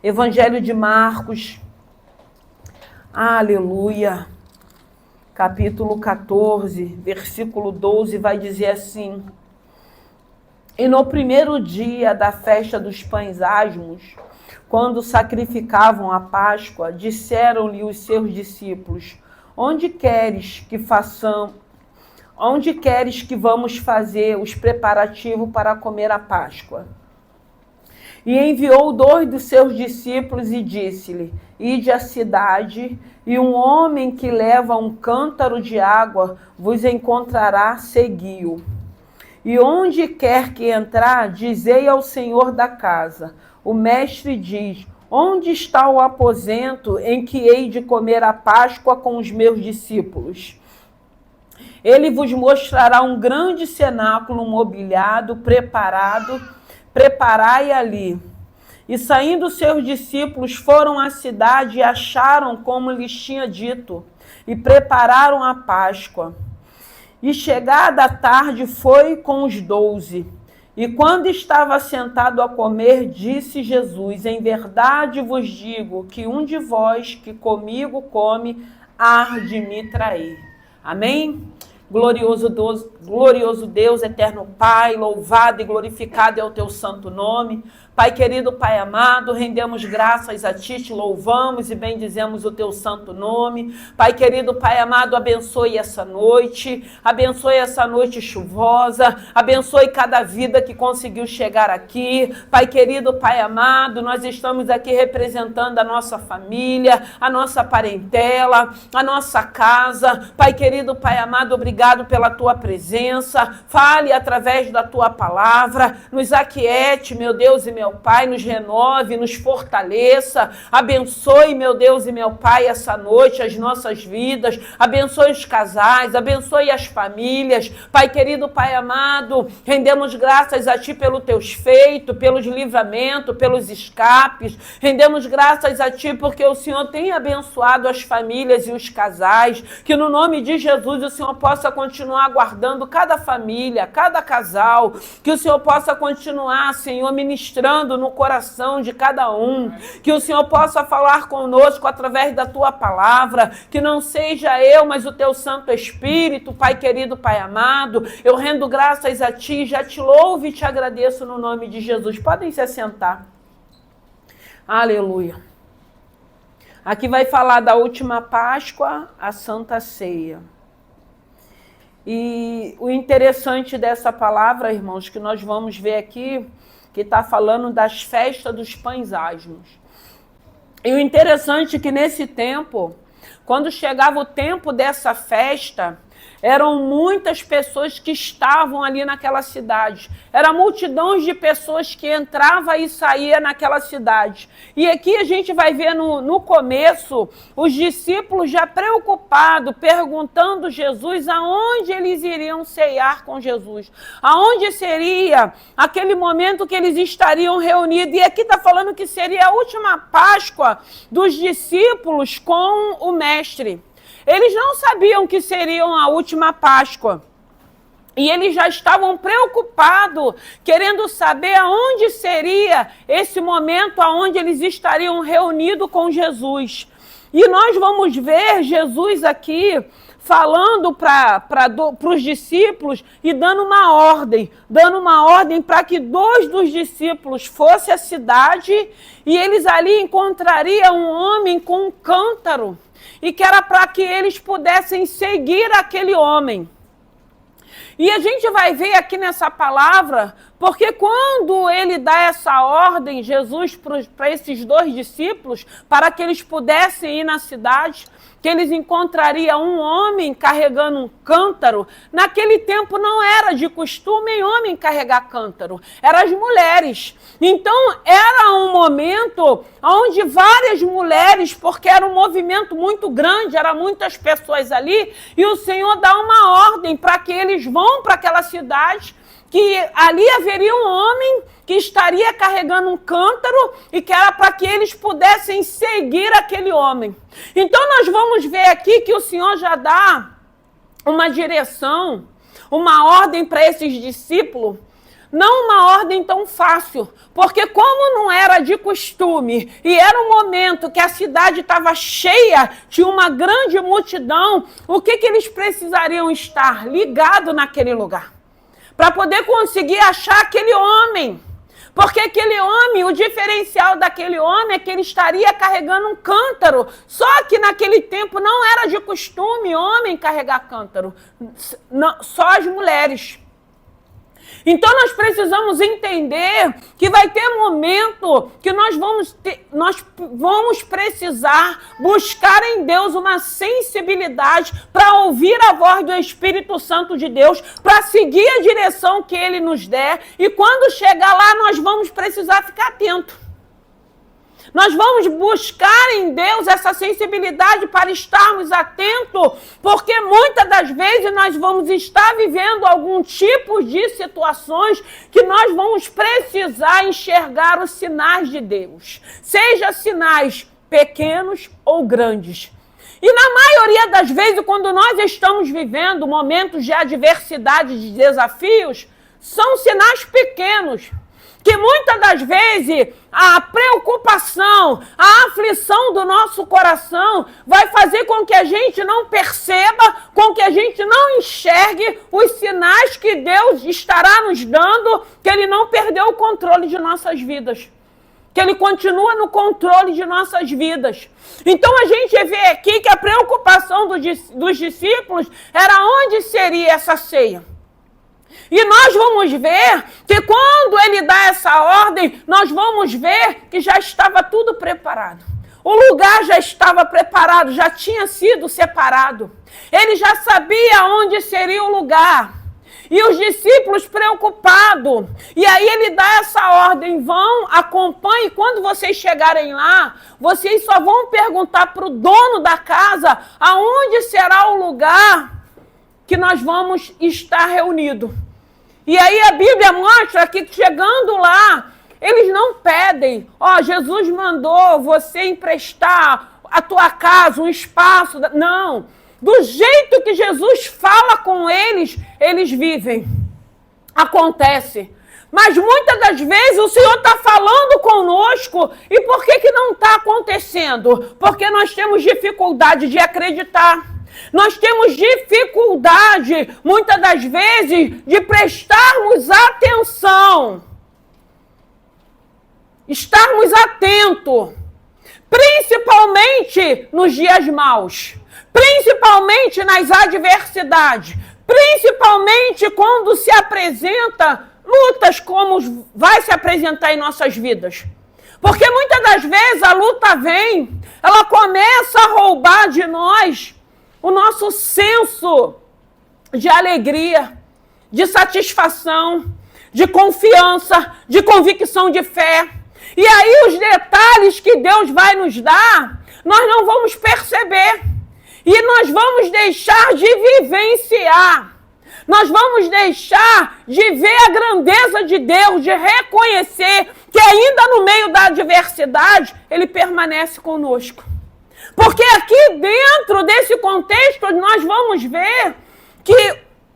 Evangelho de Marcos, aleluia, capítulo 14, versículo 12, vai dizer assim: E no primeiro dia da festa dos pães asmos, quando sacrificavam a Páscoa, disseram-lhe os seus discípulos: Onde queres que vamos fazer os preparativos para comer a Páscoa? E enviou 2 dos seus discípulos e disse-lhe: Ide à cidade, e um homem que leva um cântaro de água vos encontrará, segui-o. E onde quer que entrar, dizei ao senhor da casa: O mestre diz: Onde está o aposento em que hei de comer a Páscoa com os meus discípulos? Ele vos mostrará um grande cenáculo mobiliado, preparai ali. E saindo seus discípulos foram à cidade e acharam como lhes tinha dito, e prepararam a Páscoa. E chegada a tarde foi com os 12. E quando estava sentado a comer, disse Jesus: Em verdade vos digo que um de vós que comigo come, há de me trair. Amém? Glorioso Deus, eterno Pai, louvado e glorificado é o teu santo nome. Pai querido, Pai amado, rendemos graças a Ti, te louvamos e bendizemos o Teu santo nome. Pai querido, Pai amado, abençoe essa noite chuvosa, abençoe cada vida que conseguiu chegar aqui. Pai querido, Pai amado, nós estamos aqui representando a nossa família, a nossa parentela, a nossa casa. Pai querido, Pai amado, obrigado pela Tua presença. Fale através da Tua palavra, nos aquiete, meu Deus e meu Pai, nos renove, nos fortaleça, abençoe, meu Deus e meu Pai, essa noite, as nossas vidas, abençoe os casais, abençoe as famílias. Pai querido, Pai amado, rendemos graças a Ti pelos Teus feitos, pelos livramentos, pelos escapes, rendemos graças a Ti porque o Senhor tem abençoado as famílias e os casais, que no nome de Jesus o Senhor possa continuar guardando cada família, cada casal, que o Senhor possa continuar, Senhor, ministrando no coração de cada um, que o Senhor possa falar conosco através da Tua palavra, que não seja eu, mas o Teu Santo Espírito. Pai querido, Pai amado, eu rendo graças a Ti, já te louvo e te agradeço no nome de Jesus. Podem se assentar. Aleluia. Aqui vai falar da última Páscoa, a Santa Ceia. E o interessante dessa palavra, irmãos, que nós vamos ver aqui, que está falando das festas dos pães asmos. E o interessante é que nesse tempo, quando chegava o tempo dessa festa, eram muitas pessoas que estavam ali naquela cidade. Era multidões de pessoas que entrava e saía naquela cidade. E aqui a gente vai ver no começo, os discípulos já preocupados, perguntando a Jesus aonde eles iriam ceiar com Jesus. Aonde seria aquele momento que eles estariam reunidos. E aqui está falando que seria a última Páscoa dos discípulos com o Mestre. Eles não sabiam que seriam a última Páscoa. E eles já estavam preocupados, querendo saber aonde seria esse momento, aonde eles estariam reunidos com Jesus. E nós vamos ver Jesus aqui falando para os discípulos e dando uma ordem para que 2 dos discípulos fossem à cidade e eles ali encontrariam um homem com um cântaro. E que era para que eles pudessem seguir aquele homem. E a gente vai ver aqui nessa palavra, porque quando ele dá essa ordem, Jesus, para esses 2 discípulos, para que eles pudessem ir na cidade, que eles encontrariam um homem carregando um cântaro. Naquele tempo não era de costume homem carregar cântaro, eram as mulheres. Então era um momento onde várias mulheres, porque era um movimento muito grande, eram muitas pessoas ali, e o Senhor dá uma ordem para que eles vão para aquela cidade, que ali haveria um homem que estaria carregando um cântaro e que era para que eles pudessem seguir aquele homem. Então nós vamos ver aqui que o Senhor já dá uma direção, uma ordem para esses discípulos, Não uma ordem tão fácil, porque como não era de costume e era um momento que a cidade estava cheia, tinha uma grande multidão, o que eles precisariam estar ligados naquele lugar? Para poder conseguir achar aquele homem. Porque aquele homem, o diferencial daquele homem é que ele estaria carregando um cântaro. Só que naquele tempo não era de costume homem carregar cântaro, só as mulheres. Então nós precisamos entender que vai ter momento que nós vamos precisar buscar em Deus uma sensibilidade para ouvir a voz do Espírito Santo de Deus, para seguir a direção que Ele nos der, e quando chegar lá nós vamos precisar ficar atento. Nós vamos buscar em Deus essa sensibilidade para estarmos atentos, porque muitas das vezes nós vamos estar vivendo algum tipo de situações que nós vamos precisar enxergar os sinais de Deus, seja sinais pequenos ou grandes. E na maioria das vezes, quando nós estamos vivendo momentos de adversidade, de desafios, são sinais pequenos, que muitas das vezes a preocupação, a aflição do nosso coração vai fazer com que a gente não perceba, com que a gente não enxergue os sinais que Deus estará nos dando, que Ele não perdeu o controle de nossas vidas, que Ele continua no controle de nossas vidas. Então a gente vê aqui que a preocupação dos discípulos era onde seria essa ceia. E nós vamos ver que quando ele dá essa ordem, nós vamos ver que já estava tudo preparado. O lugar já estava preparado, já tinha sido separado. Ele já sabia onde seria o lugar. E os discípulos preocupados. E aí ele dá essa ordem, vão, acompanhem. Quando vocês chegarem lá, vocês só vão perguntar para o dono da casa aonde será o lugar que nós vamos estar reunidos. E aí a Bíblia mostra que chegando lá, eles não pedem, Jesus mandou você emprestar a tua casa, um espaço. Não, do jeito que Jesus fala com eles, eles vivem. Acontece. Mas muitas das vezes o Senhor está falando conosco, e por que não está acontecendo? Porque nós temos dificuldade de acreditar. Nós temos dificuldade, muitas das vezes, de prestarmos atenção. Estarmos atentos, principalmente nos dias maus, principalmente nas adversidades, principalmente quando se apresenta lutas como vai se apresentar em nossas vidas. Porque muitas das vezes a luta vem, ela começa a roubar de nós o nosso senso de alegria, de satisfação, de confiança, de convicção de fé. E aí os detalhes que Deus vai nos dar, nós não vamos perceber. E nós vamos deixar de vivenciar. Nós vamos deixar de ver a grandeza de Deus, de reconhecer que ainda no meio da adversidade, Ele permanece conosco. Porque aqui dentro desse contexto nós vamos ver que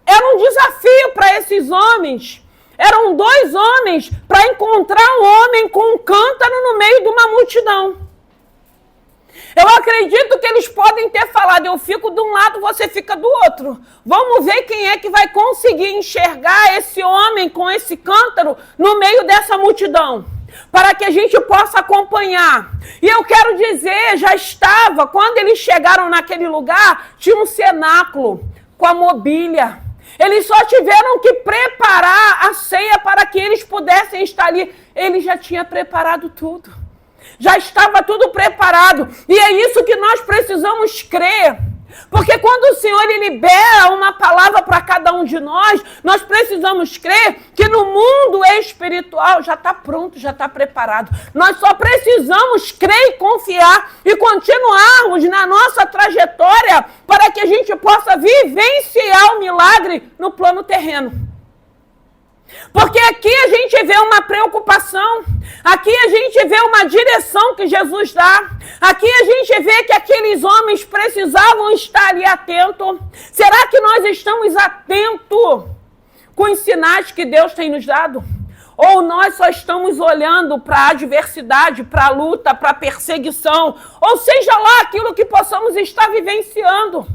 era um desafio para esses homens. Eram 2 homens para encontrar um homem com um cântaro no meio de uma multidão. Eu acredito que eles podem ter falado, eu fico de um lado, você fica do outro. Vamos ver quem é que vai conseguir enxergar esse homem com esse cântaro no meio dessa multidão, para que a gente possa acompanhar. E eu quero dizer, já estava, quando eles chegaram naquele lugar, tinha um cenáculo com a mobília. Eles só tiveram que preparar a ceia para que eles pudessem estar ali. Ele já tinha preparado tudo. Já estava tudo preparado. E é isso que nós precisamos crer. Porque quando o Senhor ele libera uma palavra para cada um de nós, nós precisamos crer que no mundo espiritual já está pronto, já está preparado. Nós só precisamos crer e confiar e continuarmos na nossa trajetória para que a gente possa vivenciar o milagre no plano terreno. Porque aqui a gente vê uma preocupação, aqui a gente vê uma direção que Jesus dá, aqui a gente vê que aqueles homens precisavam estar ali atentos. Será que nós estamos atentos com os sinais que Deus tem nos dado? Ou nós só estamos olhando para a adversidade, para a luta, para a perseguição, ou seja lá aquilo que possamos estar vivenciando?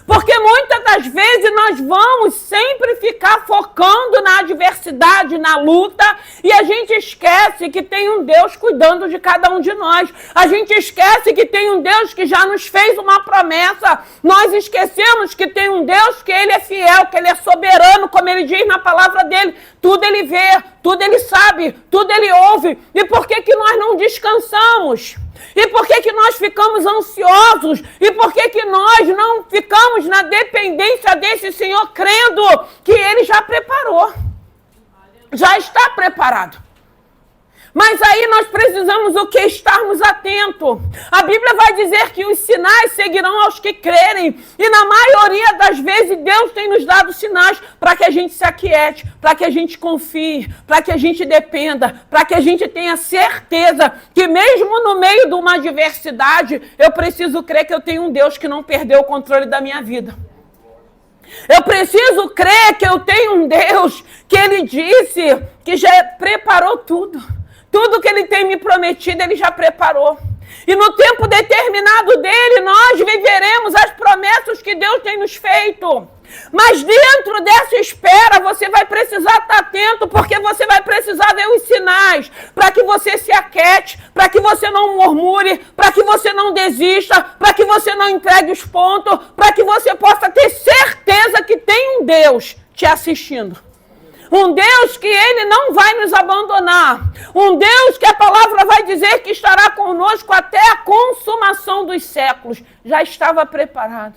Porque muitas das vezes nós vamos sempre ficar focando na adversidade, na luta, e a gente esquece que tem um Deus cuidando de cada um de nós. A gente esquece que tem um Deus que já nos fez uma promessa. Nós esquecemos que tem um Deus que Ele é fiel, que Ele é soberano, como Ele diz na palavra dEle. Tudo Ele vê, tudo Ele sabe, tudo Ele ouve. E por que nós não descansamos? E por que nós ficamos ansiosos? E por que nós não ficamos na dependência desse Senhor, crendo que Ele já preparou? Já está preparado. Mas aí nós precisamos o que? Estarmos atentos. A Bíblia vai dizer que os sinais seguirão aos que crerem. E na maioria das vezes Deus tem nos dado sinais para que a gente se aquiete, para que a gente confie, para que a gente dependa, para que a gente tenha certeza que mesmo no meio de uma adversidade, eu preciso crer que eu tenho um Deus que não perdeu o controle da minha vida. Eu preciso crer que eu tenho um Deus que Ele disse que já preparou tudo. Tudo que Ele tem me prometido, Ele já preparou. E no tempo determinado dEle, nós viveremos as promessas que Deus tem nos feito. Mas dentro dessa espera, você vai precisar estar atento, porque você vai precisar ver os sinais, para que você se aquete, para que você não murmure, para que você não desista, para que você não entregue os pontos, para que você possa ter certeza que tem um Deus te assistindo. Um Deus que Ele não vai nos abandonar. Um Deus que a palavra vai dizer que estará conosco até a consumação dos séculos. Já estava preparado.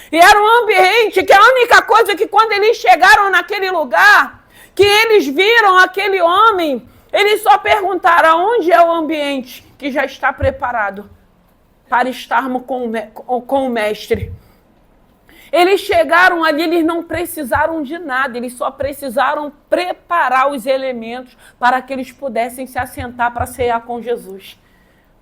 E era um ambiente que a única coisa que quando eles chegaram naquele lugar, que eles viram aquele homem, eles só perguntaram aonde é o ambiente que já está preparado para estarmos com o mestre. Eles chegaram ali, eles não precisaram de nada, eles só precisaram preparar os elementos para que eles pudessem se assentar para cear com Jesus.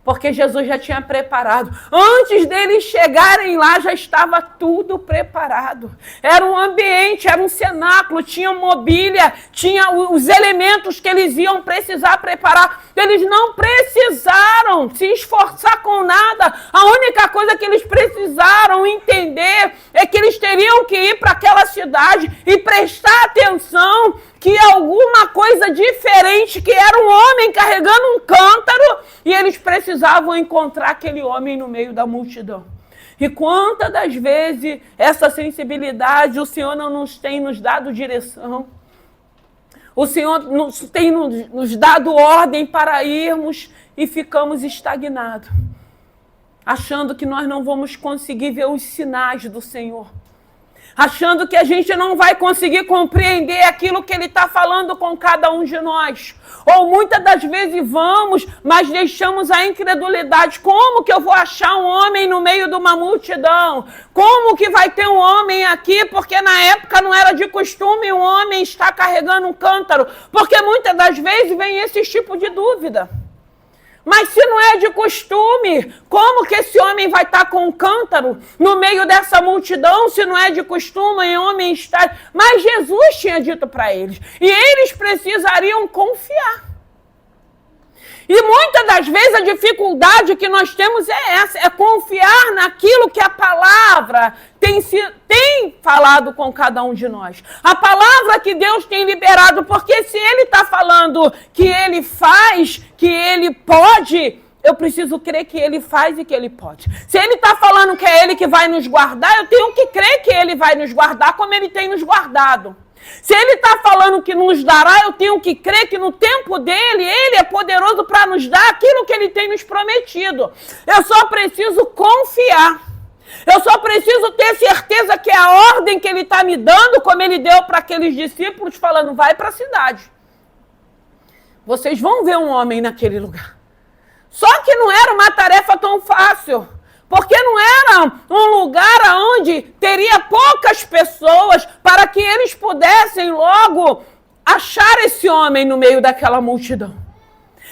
Porque Jesus já tinha preparado. Antes deles chegarem lá, já estava tudo preparado. Era um ambiente, era um cenáculo, tinha mobília, tinha os elementos que eles iam precisar preparar. Eles não precisaram se esforçar com nada. A única coisa que eles precisaram entender é que eles teriam que ir para aquela cidade e prestar atenção que alguma coisa diferente, que era um homem carregando um cântaro, e eles precisavam encontrar aquele homem no meio da multidão. E quantas das vezes essa sensibilidade o Senhor não tem nos dado direção? O Senhor tem nos dado ordem para irmos e ficamos estagnados, achando que nós não vamos conseguir ver os sinais do Senhor. Achando que a gente não vai conseguir compreender aquilo que Ele está falando com cada um de nós. Ou muitas das vezes vamos, mas deixamos a incredulidade. Como que eu vou achar um homem no meio de uma multidão? Como que vai ter um homem aqui? Porque na época não era de costume um homem estar carregando um cântaro. Porque muitas das vezes vem esse tipo de dúvida. Mas se não é de costume, como que esse homem vai estar com um cântaro no meio dessa multidão, se não é de costume, o homem está... Mas Jesus tinha dito para eles, e eles precisariam confiar. E muitas das vezes a dificuldade que nós temos é essa, é confiar naquilo que a palavra tem falado com cada um de nós. A palavra que Deus tem liberado, porque se Ele está falando que Ele faz, que Ele pode, eu preciso crer que Ele faz e que Ele pode. Se Ele está falando que é Ele que vai nos guardar, eu tenho que crer que Ele vai nos guardar como Ele tem nos guardado. Se Ele está falando que nos dará, eu tenho que crer que no tempo dEle, Ele é poderoso para nos dar aquilo que Ele tem nos prometido. Eu só preciso confiar. Eu só preciso ter certeza que a ordem que Ele está me dando, como Ele deu para aqueles discípulos, falando, vai para a cidade. Vocês vão ver um homem naquele lugar. Só que não era uma tarefa tão fácil. Porque não era um lugar onde teria poucas pessoas para que eles pudessem logo achar esse homem no meio daquela multidão.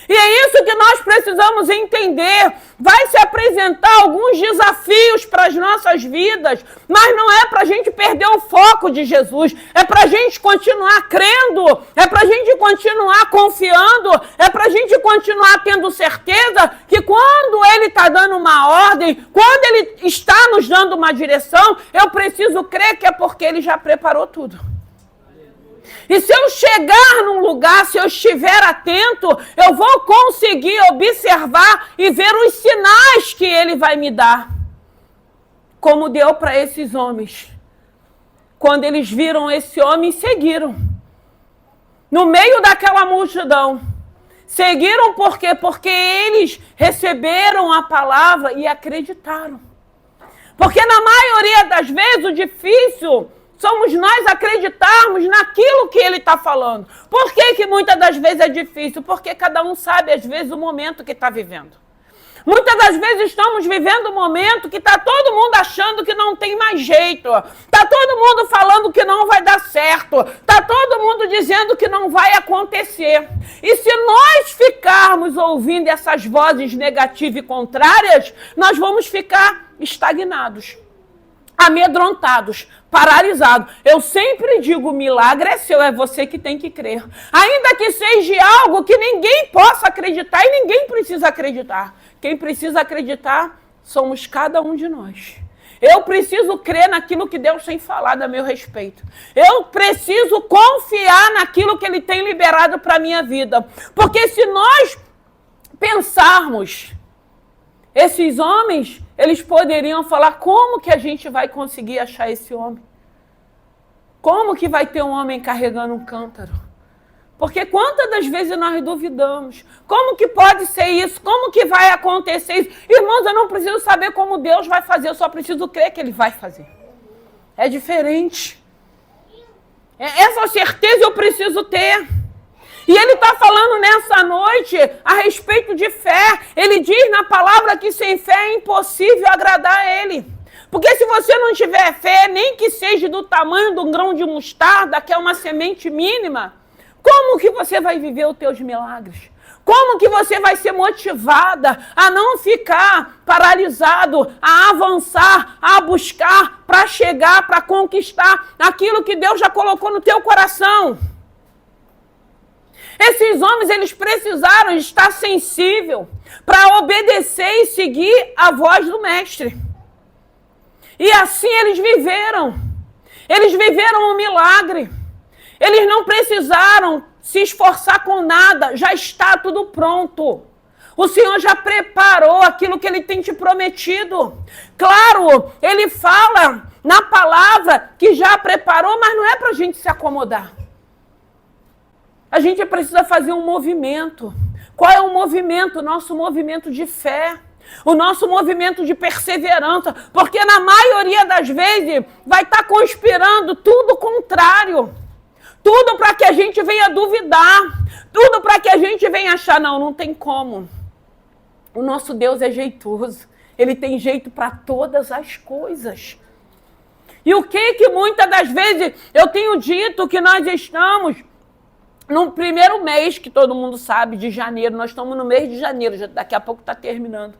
E é isso que nós precisamos entender. Vai se apresentar apresentar alguns desafios para as nossas vidas, mas não é para a gente perder o foco de Jesus, é para a gente continuar crendo, é para a gente continuar confiando, é para a gente continuar tendo certeza que quando Ele está dando uma ordem, quando Ele está nos dando uma direção, eu preciso crer que é porque Ele já preparou tudo. E se eu chegar num lugar, se eu estiver atento, eu vou conseguir observar e ver os sinais que Ele vai me dar. Como deu para esses homens. Quando eles viram esse homem, seguiram. No meio daquela multidão. Seguiram por quê? Porque eles receberam a palavra e acreditaram. Porque na maioria das vezes o difícil somos nós acreditarmos naquilo que Ele está falando. Por que muitas das vezes é difícil? Porque cada um sabe, às vezes, o momento que está vivendo. Muitas das vezes estamos vivendo um momento que está todo mundo achando que não tem mais jeito. Está todo mundo falando que não vai dar certo. Está todo mundo dizendo que não vai acontecer. E se nós ficarmos ouvindo essas vozes negativas e contrárias, nós vamos ficar estagnados, amedrontados, paralisados. Eu sempre digo, o milagre é seu, é você que tem que crer. Ainda que seja algo que ninguém possa acreditar e ninguém precisa acreditar. Quem precisa acreditar somos cada um de nós. Eu preciso crer naquilo que Deus tem falado a meu respeito. Eu preciso confiar naquilo que Ele tem liberado para a minha vida. Porque se nós pensarmos, esses homens, eles poderiam falar, como que a gente vai conseguir achar esse homem? Como que vai ter um homem carregando um cântaro? Porque quantas das vezes nós duvidamos? Como que pode ser isso? Como que vai acontecer isso? Irmãos, eu não preciso saber como Deus vai fazer, eu só preciso crer que Ele vai fazer. É diferente. Essa certeza eu preciso ter. E Ele está falando nessa noite a respeito de fé. Ele diz na palavra que sem fé é impossível agradar a Ele. Porque se você não tiver fé, nem que seja do tamanho de um grão de mostarda, que é uma semente mínima, como que você vai viver os teus milagres? Como que você vai ser motivada a não ficar paralisado, a avançar, a buscar, para chegar, para conquistar aquilo que Deus já colocou no teu coração? Esses homens, eles precisaram estar sensível para obedecer e seguir a voz do mestre. E assim eles viveram. Eles viveram um milagre. Eles não precisaram se esforçar com nada. Já está tudo pronto. O Senhor já preparou aquilo que Ele tem te prometido. Claro, Ele fala na palavra que já preparou, mas não é para a gente se acomodar. A gente precisa fazer um movimento. Qual é o movimento? O nosso movimento de fé. O nosso movimento de perseverança. Porque na maioria das vezes vai estar conspirando tudo contrário. Tudo para que a gente venha duvidar. Tudo para que a gente venha achar, não tem como. O nosso Deus é jeitoso. Ele tem jeito para todas as coisas. E o que muitas das vezes eu tenho dito que nós estamos no primeiro mês, que todo mundo sabe, de janeiro. Nós estamos no mês de janeiro, já daqui a pouco está terminando.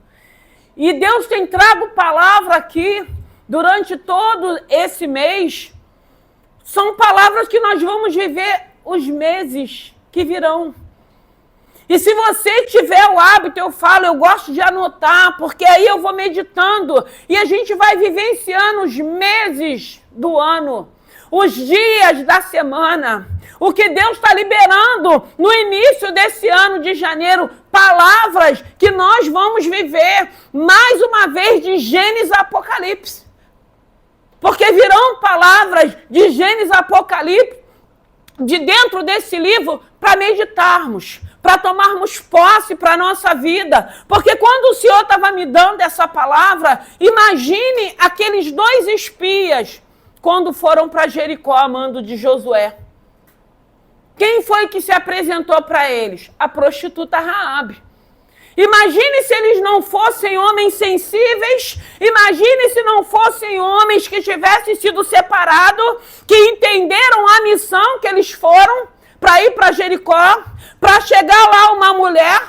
E Deus tem trago palavra aqui durante todo esse mês. São palavras que nós vamos viver os meses que virão. E se você tiver o hábito, eu gosto de anotar, porque aí eu vou meditando e a gente vai vivenciando os meses do ano, os dias da semana. O que Deus está liberando no início desse ano de janeiro, palavras que nós vamos viver mais uma vez de Gênesis a Apocalipse. Porque virão palavras de Gênesis a Apocalipse de dentro desse livro para meditarmos, para tomarmos posse para a nossa vida. Porque quando o Senhor estava me dando essa palavra, imagine aqueles 2 espias quando foram para Jericó a mando de Josué. Quem foi que se apresentou para eles? A prostituta Raabe. Imagine se eles não fossem homens sensíveis, imagine se não fossem homens que tivessem sido separados, que entenderam a missão que eles foram para ir para Jericó, para chegar lá uma mulher,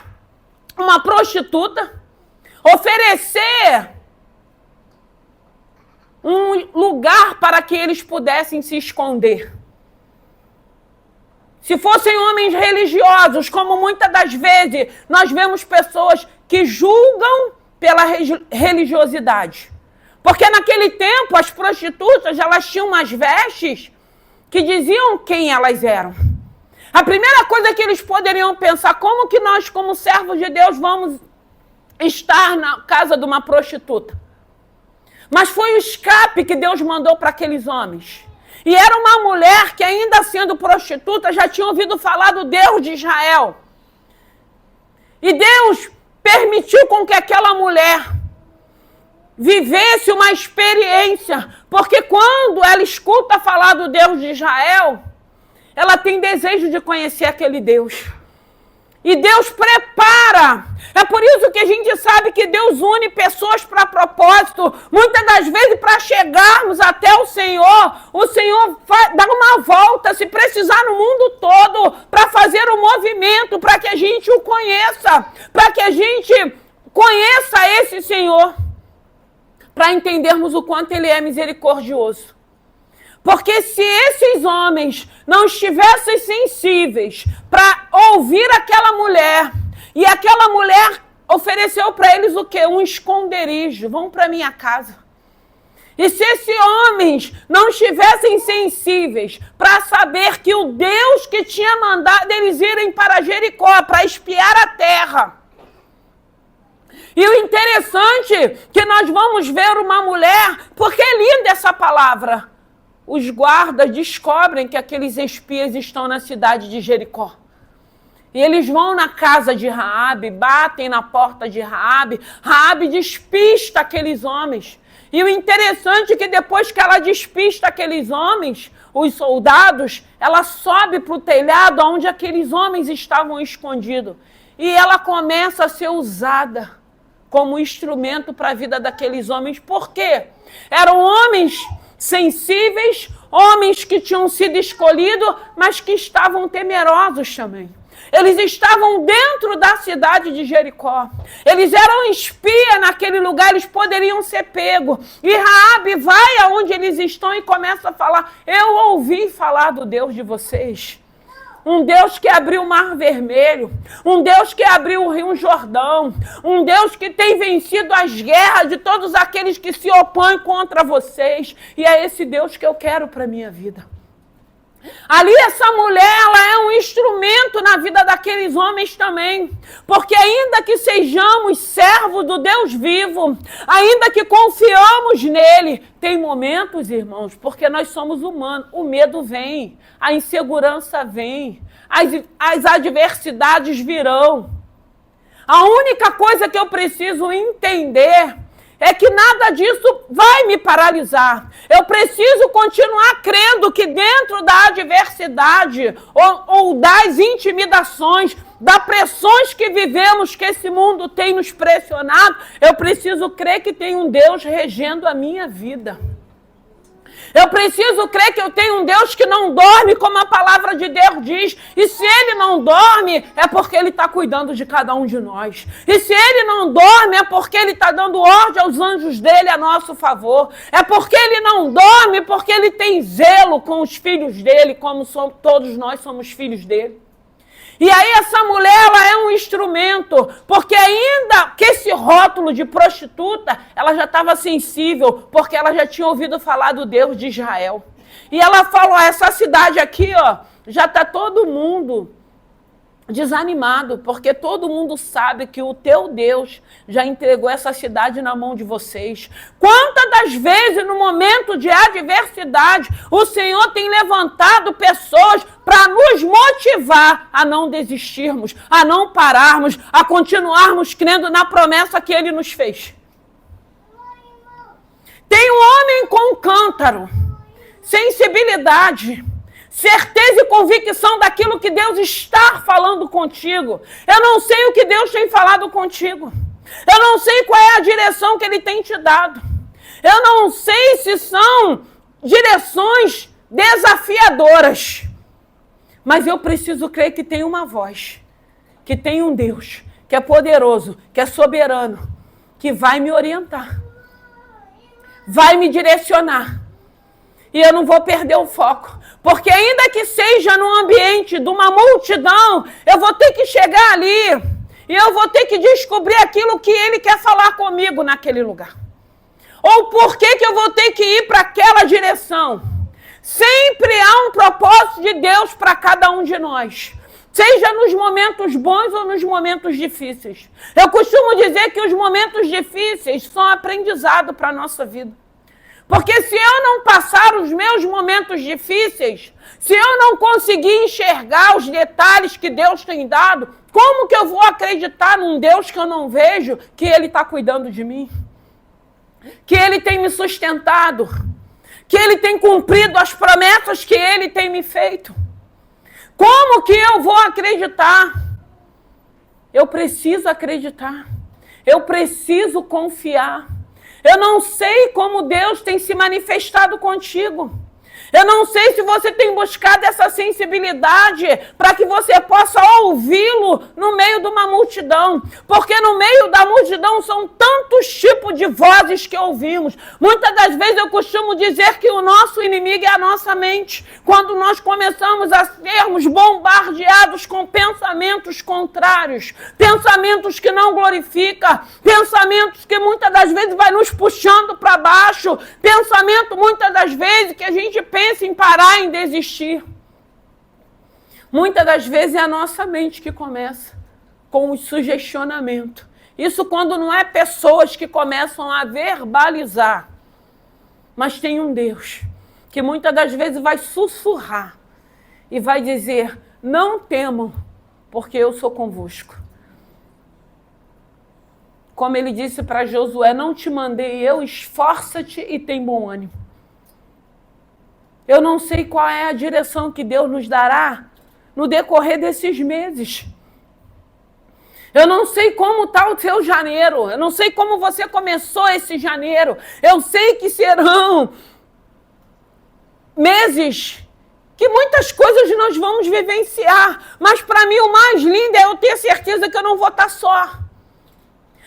uma prostituta, oferecer um lugar para que eles pudessem se esconder. Se fossem homens religiosos, como muitas das vezes nós vemos pessoas que julgam pela religiosidade. Porque naquele tempo as prostitutas, elas tinham umas vestes que diziam quem elas eram. A primeira coisa que eles poderiam pensar, como que nós, como servos de Deus, vamos estar na casa de uma prostituta? Mas foi o escape que Deus mandou para aqueles homens. E era uma mulher que, ainda sendo prostituta, já tinha ouvido falar do Deus de Israel. E Deus permitiu com que aquela mulher vivesse uma experiência, porque quando ela escuta falar do Deus de Israel, ela tem desejo de conhecer aquele Deus. E Deus prepara. É por isso que a gente sabe que Deus une pessoas para propósito. Muitas das vezes, para chegarmos até o Senhor dá uma volta, se precisar, no mundo todo, para fazer um movimento, para que a gente o conheça, para que a gente conheça esse Senhor, para entendermos o quanto Ele é misericordioso. Porque se esses homens não estivessem sensíveis para ouvir aquela mulher, e aquela mulher ofereceu para eles o quê? Um esconderijo, vão para minha casa. E se esses homens não estivessem sensíveis para saber que o Deus que tinha mandado eles irem para Jericó, para espiar a terra. E o interessante é que nós vamos ver uma mulher, porque é linda essa palavra. Os guardas descobrem que aqueles espias estão na cidade de Jericó. E eles vão na casa de Raabe, batem na porta de Raabe. Raabe despista aqueles homens. E o interessante é que depois que ela despista aqueles homens, os soldados, ela sobe para o telhado onde aqueles homens estavam escondidos. E ela começa a ser usada como instrumento para a vida daqueles homens. Por quê? Eram homens sensíveis, homens que tinham sido escolhidos, mas que estavam temerosos também. Eles estavam dentro da cidade de Jericó. Eles eram espia naquele lugar, eles poderiam ser pegos. E Raabe vai aonde eles estão e começa a falar: eu ouvi falar do Deus de vocês. Um Deus que abriu o Mar Vermelho, um Deus que abriu o Rio Jordão, um Deus que tem vencido as guerras de todos aqueles que se opõem contra vocês. E é esse Deus que eu quero para a minha vida. Ali essa mulher, ela é um instrumento na vida daqueles homens também. Porque ainda que sejamos servos do Deus vivo, ainda que confiamos nele, tem momentos, irmãos, porque nós somos humanos, o medo vem, a insegurança vem, as adversidades virão. A única coisa que eu preciso entender é que nada disso vai me paralisar. Eu preciso continuar crendo que dentro da adversidade ou das intimidações, das pressões que vivemos, que esse mundo tem nos pressionado, eu preciso crer que tem um Deus regendo a minha vida. Eu preciso crer que eu tenho um Deus que não dorme, como a palavra de Deus diz. E se Ele não dorme, é porque Ele está cuidando de cada um de nós. E se Ele não dorme, é porque Ele está dando ordem aos anjos dEle a nosso favor. É porque Ele não dorme, porque Ele tem zelo com os filhos dEle, como todos nós somos filhos dEle. E aí essa mulher, ela é um instrumento, porque ainda que esse rótulo de prostituta, ela já estava sensível, porque ela já tinha ouvido falar do Deus de Israel. E ela falou: essa cidade aqui, ó, já está todo mundo desanimado, porque todo mundo sabe que o teu Deus já entregou essa cidade na mão de vocês. Quantas das vezes no momento de adversidade o Senhor tem levantado pessoas para nos motivar a não desistirmos, a não pararmos, a continuarmos crendo na promessa que Ele nos fez. Tem um homem com um cântaro, sensibilidade, certeza e convicção daquilo que Deus está falando contigo. Eu não sei o que Deus tem falado contigo. Eu não sei qual é a direção que Ele tem te dado. Eu não sei se são direções desafiadoras. Mas eu preciso crer que tem uma voz, que tem um Deus, que é poderoso, que é soberano, que vai me orientar, vai me direcionar. E eu não vou perder o foco. Porque ainda que seja num ambiente de uma multidão, eu vou ter que chegar ali e eu vou ter que descobrir aquilo que ele quer falar comigo naquele lugar. Ou por que eu vou ter que ir para aquela direção. Sempre há um propósito de Deus para cada um de nós. Seja nos momentos bons ou nos momentos difíceis. Eu costumo dizer que os momentos difíceis são aprendizado para a nossa vida. Porque se eu não passar os meus momentos difíceis, se eu não conseguir enxergar os detalhes que Deus tem dado, como que eu vou acreditar num Deus que eu não vejo, que Ele está cuidando de mim? Que Ele tem me sustentado? Que Ele tem cumprido as promessas que Ele tem me feito? Como que eu vou acreditar? Eu preciso acreditar. Eu preciso confiar. Eu não sei como Deus tem se manifestado contigo. Eu não sei se você tem buscado essa sensibilidade para que você possa ouvi-lo no meio de uma multidão. Porque no meio da multidão são tantos tipos de vozes que ouvimos. Muitas das vezes eu costumo dizer que o nosso inimigo é a nossa mente. Quando nós começamos a sermos bombardeados com pensamentos contrários, pensamentos que não glorificam, pensamentos que muitas das vezes vai nos puxando para baixo, pensamento muitas das vezes que a gente pensa em parar, em desistir. Muitas das vezes é a nossa mente que começa com o sugestionamento. Isso quando não é pessoas que começam a verbalizar. Mas tem um Deus que muitas das vezes vai sussurrar e vai dizer: não temam, porque eu sou convosco. Como ele disse para Josué: não te mandei eu, esforça-te e tem bom ânimo. Eu não sei qual é a direção que Deus nos dará no decorrer desses meses. Eu não sei como está o seu janeiro. Eu não sei como você começou esse janeiro. Eu sei que serão meses que muitas coisas nós vamos vivenciar. Mas para mim o mais lindo é eu ter certeza que eu não vou estar só.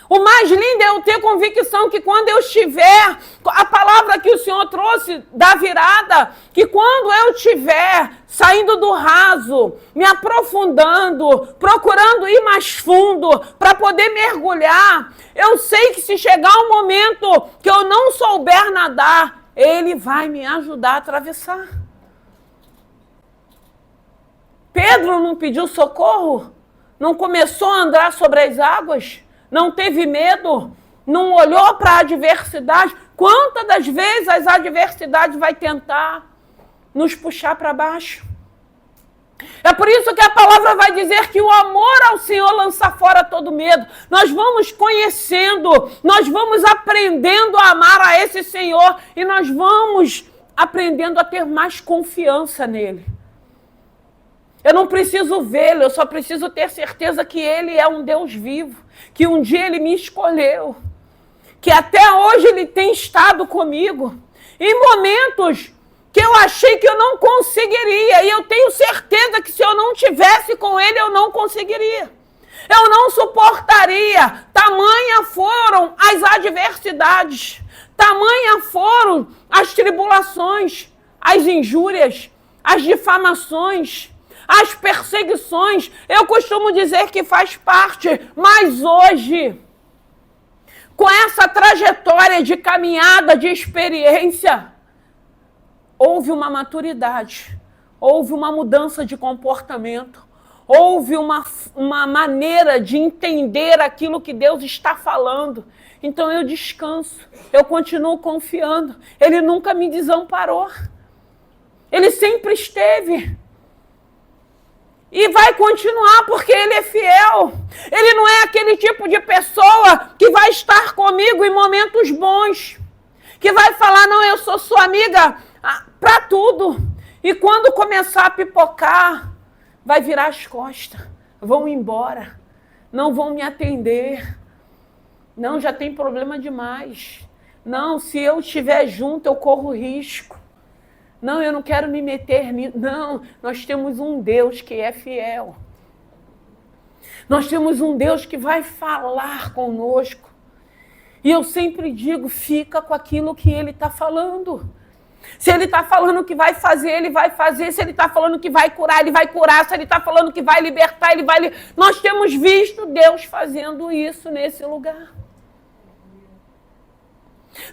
O mais lindo é eu ter convicção que quando eu estiver, a palavra que o Senhor trouxe da virada, que quando eu estiver saindo do raso, me aprofundando, procurando ir mais fundo para poder mergulhar, eu sei que se chegar um momento que eu não souber nadar, Ele vai me ajudar a atravessar. Pedro não pediu socorro? Não começou a andar sobre as águas? Não teve medo, não olhou para a adversidade. Quantas das vezes as adversidades vai tentar nos puxar para baixo? É por isso que a palavra vai dizer que o amor ao Senhor lança fora todo medo. Nós vamos conhecendo, nós vamos aprendendo a amar a esse Senhor e nós vamos aprendendo a ter mais confiança nele. Eu não preciso vê-lo, eu só preciso ter certeza que Ele é um Deus vivo, que um dia Ele me escolheu, que até hoje Ele tem estado comigo. Em momentos que eu achei que eu não conseguiria, e eu tenho certeza que se eu não tivesse com Ele, eu não conseguiria. Eu não suportaria. Tamanha foram as adversidades, tamanha foram as tribulações, as injúrias, as difamações, as perseguições. Eu costumo dizer que faz parte, mas hoje, com essa trajetória de caminhada, de experiência, houve uma maturidade, houve uma mudança de comportamento, houve uma maneira de entender aquilo que Deus está falando. Então eu descanso, eu continuo confiando. Ele nunca me desamparou. Ele sempre esteve. E vai continuar porque Ele é fiel. Ele não é aquele tipo de pessoa que vai estar comigo em momentos bons. Que vai falar, não, eu sou sua amiga para tudo. E quando começar a pipocar, vai virar as costas. Vão embora. Não vão me atender. Não, já tem problema demais. Não, se eu estiver junto, eu corro risco. Não, eu não quero me meter nisso. Não, nós temos um Deus que é fiel. Nós temos um Deus que vai falar conosco. E eu sempre digo, fica com aquilo que ele está falando. Se ele está falando que vai fazer, ele vai fazer. Se ele está falando que vai curar, ele vai curar. Se ele está falando que vai libertar, ele vai libertar. Nós temos visto Deus fazendo isso nesse lugar.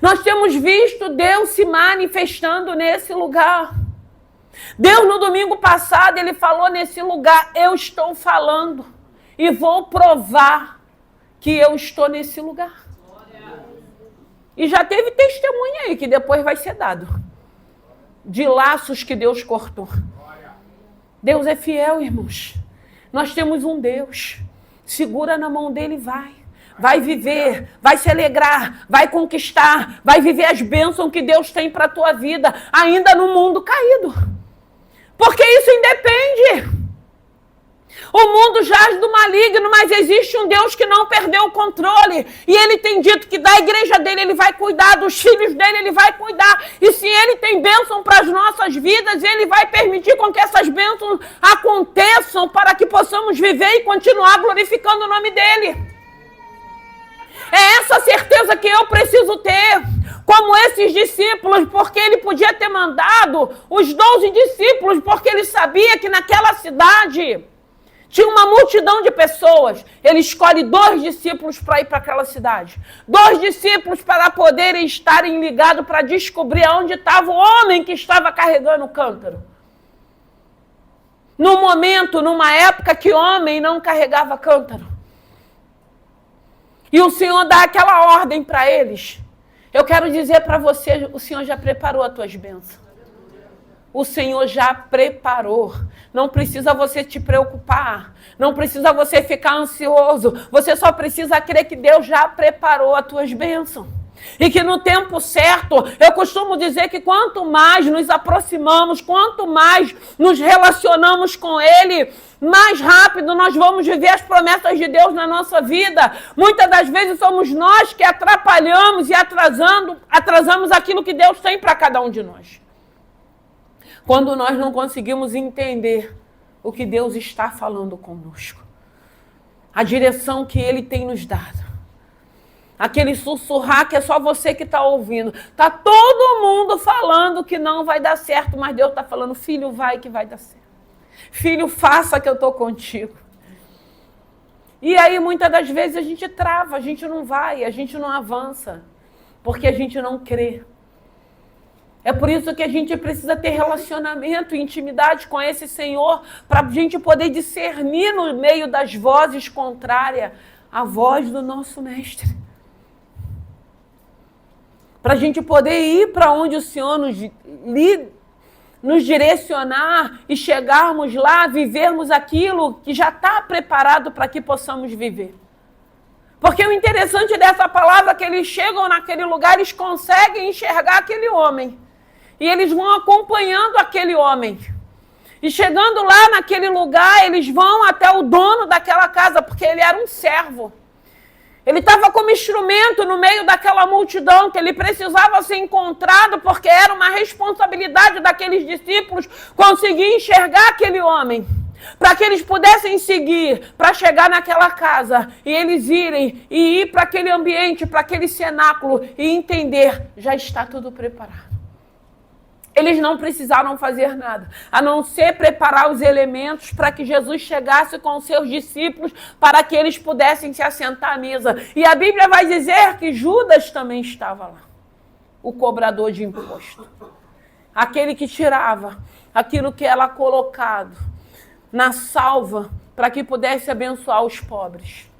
Nós temos visto Deus se manifestando nesse lugar. Deus, no domingo passado, ele falou nesse lugar, eu estou falando e vou provar que eu estou nesse lugar. E já teve testemunha aí, que depois vai ser dado. De laços que Deus cortou. Deus é fiel, irmãos. Nós temos um Deus. Segura na mão dele e vai. Vai viver, vai se alegrar, vai conquistar, vai viver as bênçãos que Deus tem para a tua vida, ainda no mundo caído. Porque isso independe. O mundo jaz do maligno, mas existe um Deus que não perdeu o controle. E ele tem dito que da igreja dele ele vai cuidar, dos filhos dele ele vai cuidar. E se ele tem bênção para as nossas vidas, ele vai permitir com que essas bênçãos aconteçam para que possamos viver e continuar glorificando o nome dele. É essa certeza que eu preciso ter, como esses discípulos, porque ele podia ter mandado os 12 discípulos, porque ele sabia que naquela cidade tinha uma multidão de pessoas. Ele escolhe 2 discípulos para ir para aquela cidade. 2 discípulos para poderem estarem ligados para descobrir onde estava o homem que estava carregando o cântaro. Num momento, numa época que homem não carregava cântaro. E o Senhor dá aquela ordem para eles. Eu quero dizer para você, o Senhor já preparou as tuas bênçãos. O Senhor já preparou. Não precisa você te preocupar. Não precisa você ficar ansioso. Você só precisa crer que Deus já preparou as tuas bênçãos. E que no tempo certo, eu costumo dizer que quanto mais nos aproximamos, quanto mais nos relacionamos com Ele, mais rápido nós vamos viver as promessas de Deus na nossa vida. Muitas das vezes somos nós que atrapalhamos e atrasamos aquilo que Deus tem para cada um de nós. Quando nós não conseguimos entender o que Deus está falando conosco, a direção que Ele tem nos dado. Aquele sussurrar que é só você que está ouvindo. Está todo mundo falando que não vai dar certo, mas Deus está falando, filho, vai que vai dar certo. Filho, faça que eu estou contigo. E aí, muitas das vezes, a gente trava, a gente não vai, a gente não avança, porque a gente não crê. É por isso que a gente precisa ter relacionamento, intimidade com esse Senhor, para a gente poder discernir no meio das vozes contrárias a voz do nosso Mestre. Para a gente poder ir para onde o Senhor nos direcionar e chegarmos lá, vivermos aquilo que já está preparado para que possamos viver. Porque o interessante dessa palavra é que eles chegam naquele lugar, eles conseguem enxergar aquele homem. E eles vão acompanhando aquele homem. E chegando lá naquele lugar, eles vão até o dono daquela casa, porque ele era um servo. Ele estava como instrumento no meio daquela multidão, que ele precisava ser encontrado, porque era uma responsabilidade daqueles discípulos conseguir enxergar aquele homem, para que eles pudessem seguir, para chegar naquela casa, e eles irem, e ir para aquele ambiente, para aquele cenáculo, e entender, já está tudo preparado. Eles não precisaram fazer nada, a não ser preparar os elementos para que Jesus chegasse com os seus discípulos, para que eles pudessem se assentar à mesa. E a Bíblia vai dizer que Judas também estava lá, o cobrador de imposto. Aquele que tirava aquilo que era colocado na salva para que pudesse abençoar os pobres.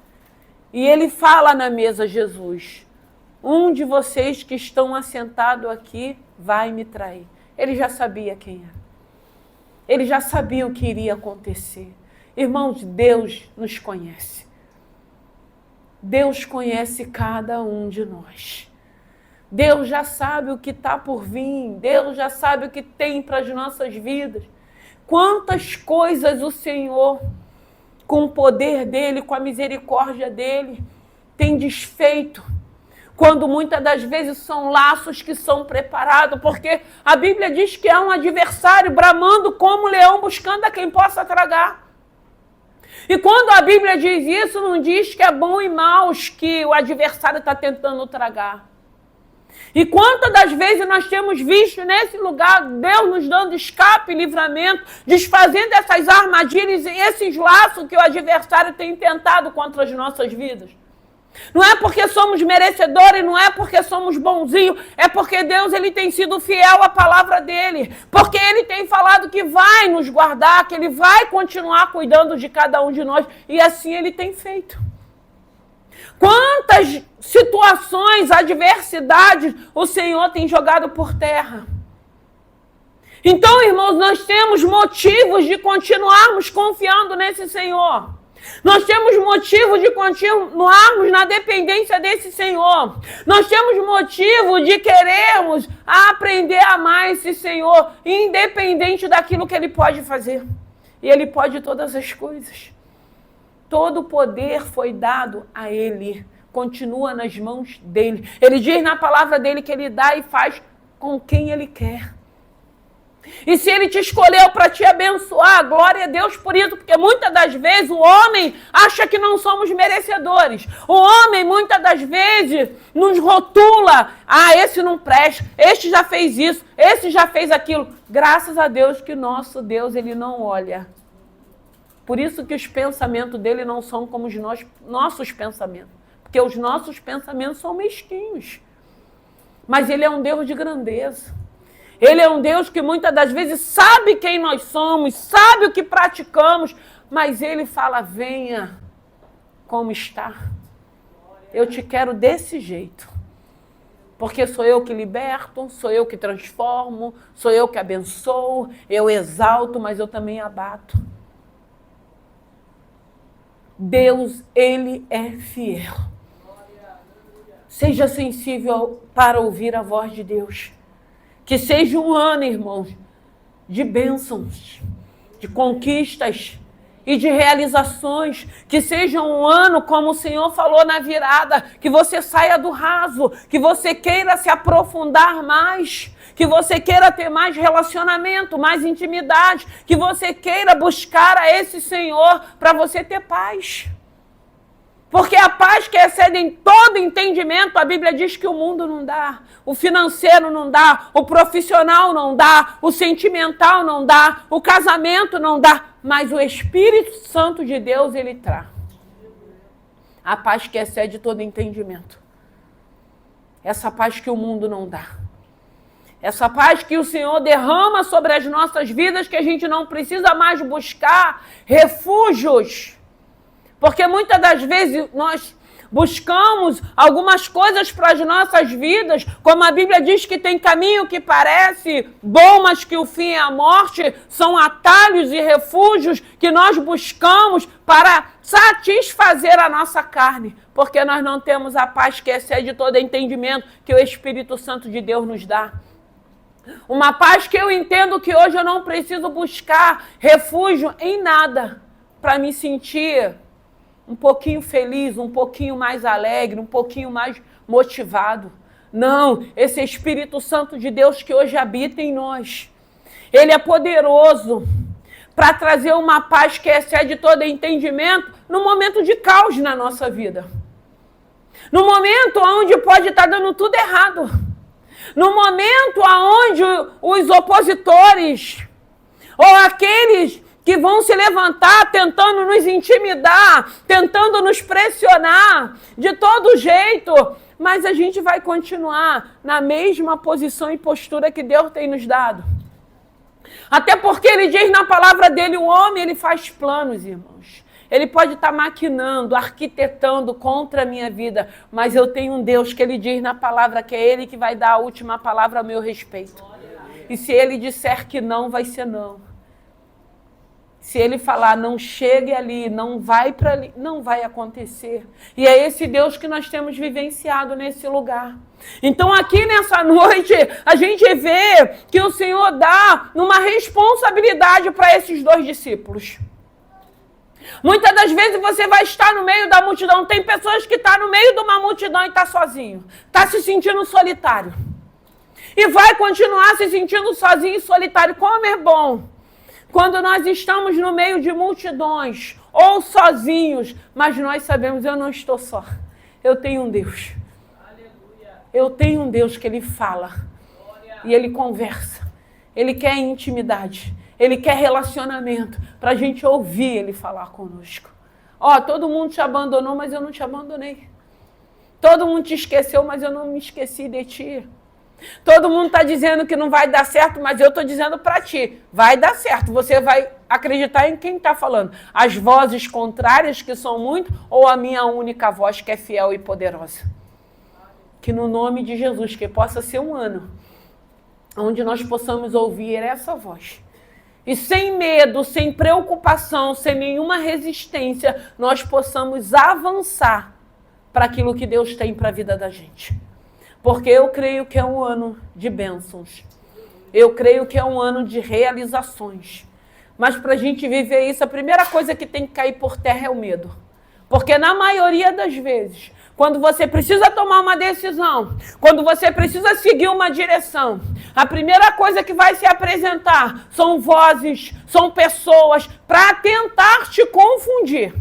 E ele fala na mesa, Jesus, um de vocês que estão assentados aqui vai me trair. Ele já sabia quem era. Ele já sabia o que iria acontecer. Irmãos, Deus nos conhece. Deus conhece cada um de nós. Deus já sabe o que está por vir. Deus já sabe o que tem para as nossas vidas. Quantas coisas o Senhor, com o poder dEle, com a misericórdia dEle, tem desfeito. Quando muitas das vezes são laços que são preparados, porque a Bíblia diz que há um adversário bramando como um leão buscando a quem possa tragar. E quando a Bíblia diz isso, não diz que é bom e maus que o adversário está tentando tragar. E quantas das vezes nós temos visto nesse lugar Deus nos dando escape e livramento, desfazendo essas armadilhas e esses laços que o adversário tem tentado contra as nossas vidas. Não é porque somos merecedores, não é porque somos bonzinhos, é porque Deus ele tem sido fiel à palavra dele, porque ele tem falado que vai nos guardar, que ele vai continuar cuidando de cada um de nós, e assim ele tem feito. Quantas situações, adversidades o Senhor tem jogado por terra. Então, irmãos, nós temos motivos de continuarmos confiando nesse Senhor. Nós temos motivo de continuarmos na dependência desse Senhor. Nós temos motivo de querermos aprender a amar esse Senhor, independente daquilo que Ele pode fazer. E Ele pode todas as coisas. Todo o poder foi dado a Ele. Continua nas mãos dEle. Ele diz na palavra dEle que Ele dá e faz com quem Ele quer. E se Ele te escolheu para te abençoar, glória a Deus por isso, porque muitas das vezes o homem acha que não somos merecedores. O homem muitas das vezes nos rotula, esse não presta, este já fez isso, esse já fez aquilo. Graças a Deus que nosso Deus, Ele não olha. Por isso que os pensamentos dEle não são como os nossos pensamentos, porque os nossos pensamentos são mesquinhos. Mas Ele é um Deus de grandeza. Ele é um Deus que muitas das vezes sabe quem nós somos, sabe o que praticamos, mas Ele fala, venha como está. Eu te quero desse jeito. Porque sou eu que liberto, sou eu que transformo, sou eu que abençoo, eu exalto, mas eu também abato. Deus, Ele é fiel. Seja sensível para ouvir a voz de Deus. Que seja um ano, irmãos, de bênçãos, de conquistas e de realizações. Que seja um ano, como o Senhor falou na virada, que você saia do raso, que você queira se aprofundar mais, que você queira ter mais relacionamento, mais intimidade, que você queira buscar a esse Senhor para você ter paz. Porque a paz que excede em todo entendimento, a Bíblia diz que o mundo não dá, o financeiro não dá, o profissional não dá, o sentimental não dá, o casamento não dá, mas o Espírito Santo de Deus, Ele traz. A paz que excede todo entendimento. Essa paz que o mundo não dá. Essa paz que o Senhor derrama sobre as nossas vidas, que a gente não precisa mais buscar refúgios. Porque muitas das vezes nós buscamos algumas coisas para as nossas vidas, como a Bíblia diz que tem caminho que parece bom, mas que o fim é a morte, são atalhos e refúgios que nós buscamos para satisfazer a nossa carne, porque nós não temos a paz que excede todo entendimento que o Espírito Santo de Deus nos dá. Uma paz que eu entendo que hoje eu não preciso buscar refúgio em nada para me sentir um pouquinho feliz, um pouquinho mais alegre, um pouquinho mais motivado. Não, esse Espírito Santo de Deus que hoje habita em nós, Ele é poderoso para trazer uma paz que excede todo entendimento no momento de caos na nossa vida. No momento onde pode estar dando tudo errado. No momento onde os opositores ou aqueles que vão se levantar tentando nos intimidar, tentando nos pressionar de todo jeito, mas a gente vai continuar na mesma posição e postura que Deus tem nos dado. Até porque Ele diz na palavra dEle, o homem ele faz planos, irmãos. Ele pode estar maquinando, arquitetando contra a minha vida, mas eu tenho um Deus que Ele diz na palavra que é Ele que vai dar a última palavra a meu respeito. E se Ele disser que não, vai ser não. Se Ele falar, não chegue ali, não vai para ali, não vai acontecer. E é esse Deus que nós temos vivenciado nesse lugar. Então aqui nessa noite, a gente vê que o Senhor dá uma responsabilidade para esses dois discípulos. Muitas das vezes você vai estar no meio da multidão. Tem pessoas que estão no meio de uma multidão e está sozinho. Está se sentindo solitário. E vai continuar se sentindo sozinho e solitário. Como é bom quando nós estamos no meio de multidões ou sozinhos, mas nós sabemos, eu não estou só. Eu tenho um Deus. Eu tenho um Deus que Ele fala e Ele conversa. Ele quer intimidade. Ele quer relacionamento para a gente ouvir Ele falar conosco. Ó, todo mundo te abandonou, mas eu não te abandonei. Todo mundo te esqueceu, mas eu não me esqueci de ti. Todo mundo está dizendo que não vai dar certo, mas eu estou dizendo para ti, vai dar certo. Você vai acreditar em quem está falando. As vozes contrárias, que são muito, ou a minha única voz, que é fiel e poderosa. Que no nome de Jesus, que possa ser um ano onde nós possamos ouvir essa voz. E sem medo, sem preocupação, sem nenhuma resistência, nós possamos avançar para aquilo que Deus tem para a vida da gente. Porque eu creio que é um ano de bênçãos. Eu creio que é um ano de realizações. Mas para a gente viver isso, a primeira coisa que tem que cair por terra é o medo. Porque na maioria das vezes, quando você precisa tomar uma decisão, quando você precisa seguir uma direção, a primeira coisa que vai se apresentar são vozes, são pessoas para tentar te confundir.